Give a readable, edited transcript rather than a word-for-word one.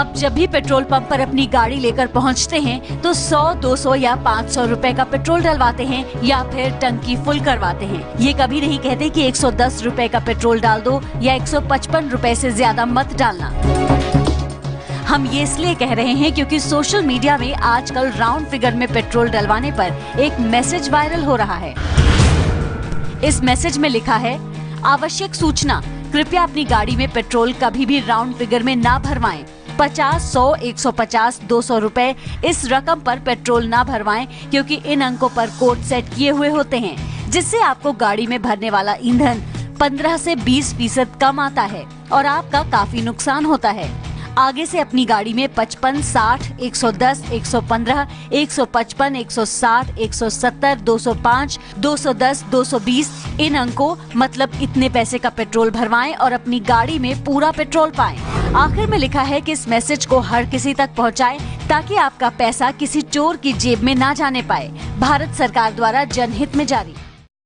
आप जब भी पेट्रोल पंप पर अपनी गाड़ी लेकर पहुंचते हैं तो 100, 200 या 500 रुपए का पेट्रोल डलवाते हैं या फिर टंकी फुल करवाते हैं। ये कभी नहीं कहते कि 110 रुपए का पेट्रोल डाल दो या 155 रुपए से ज्यादा मत डालना। हम ये इसलिए कह रहे हैं क्योंकि सोशल मीडिया में आजकल राउंड फिगर में पेट्रोल डलवाने पर एक मैसेज वायरल हो रहा है। इस मैसेज में लिखा है, आवश्यक सूचना, कृपया अपनी गाड़ी में पेट्रोल कभी भी राउंड फिगर में ना भरवाएं। 50, 100, 150, 200 रुपए इस रकम पर पेट्रोल ना भरवाएं क्योंकि इन अंकों पर कोड सेट किए हुए होते हैं, जिससे आपको गाड़ी में भरने वाला ईंधन 15 से 20% कम आता है और आपका काफी नुकसान होता है। आगे से अपनी गाड़ी में 55, 60, 110, 115, 155, 160, 170, 205, 210, 220 इन अंकों मतलब इतने पैसे का पेट्रोल भरवाएं और अपनी गाड़ी में पूरा पेट्रोल पाएं। आखिर में लिखा है कि इस मैसेज को हर किसी तक पहुंचाएं ताकि आपका पैसा किसी चोर की जेब में ना जाने पाए। भारत सरकार द्वारा जनहित में जारी।